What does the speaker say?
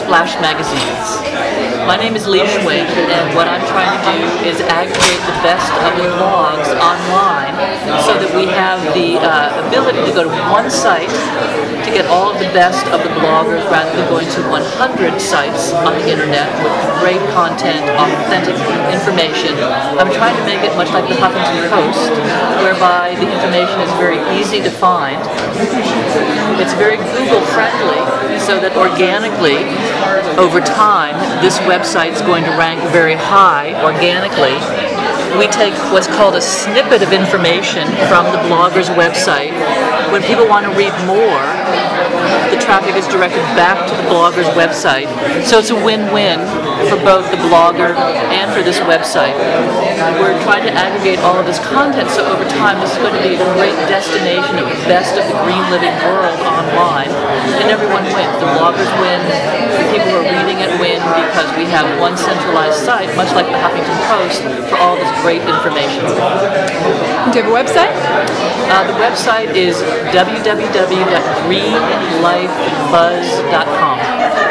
Splash magazines. My name is Lee Schwing, and what I'm trying to do is aggregate the best of the blogs online so that we have the ability to go to one site to get all of the best of the bloggers rather than going to 100 sites on the internet with great content, authentic information. I'm trying to make it much like the Huffington Post, whereby the information is very easy to find. It's very Google friendly, so that organically, over time, this website is going to rank very high organically. We take what's called a snippet of information from the blogger's website. When people want to read more, the traffic is directed back to the blogger's website. So it's a win-win for both the blogger and for this website. We're trying to aggregate all of this content, so over time this is going to be a great destination of the best of the green living world online, and everyone wins. The bloggers win, the people who are reading it win, because we have one centralized site, much like the Huffington Post, for all this great information. Do you have a website? The website is www.greenlifebuzz.com.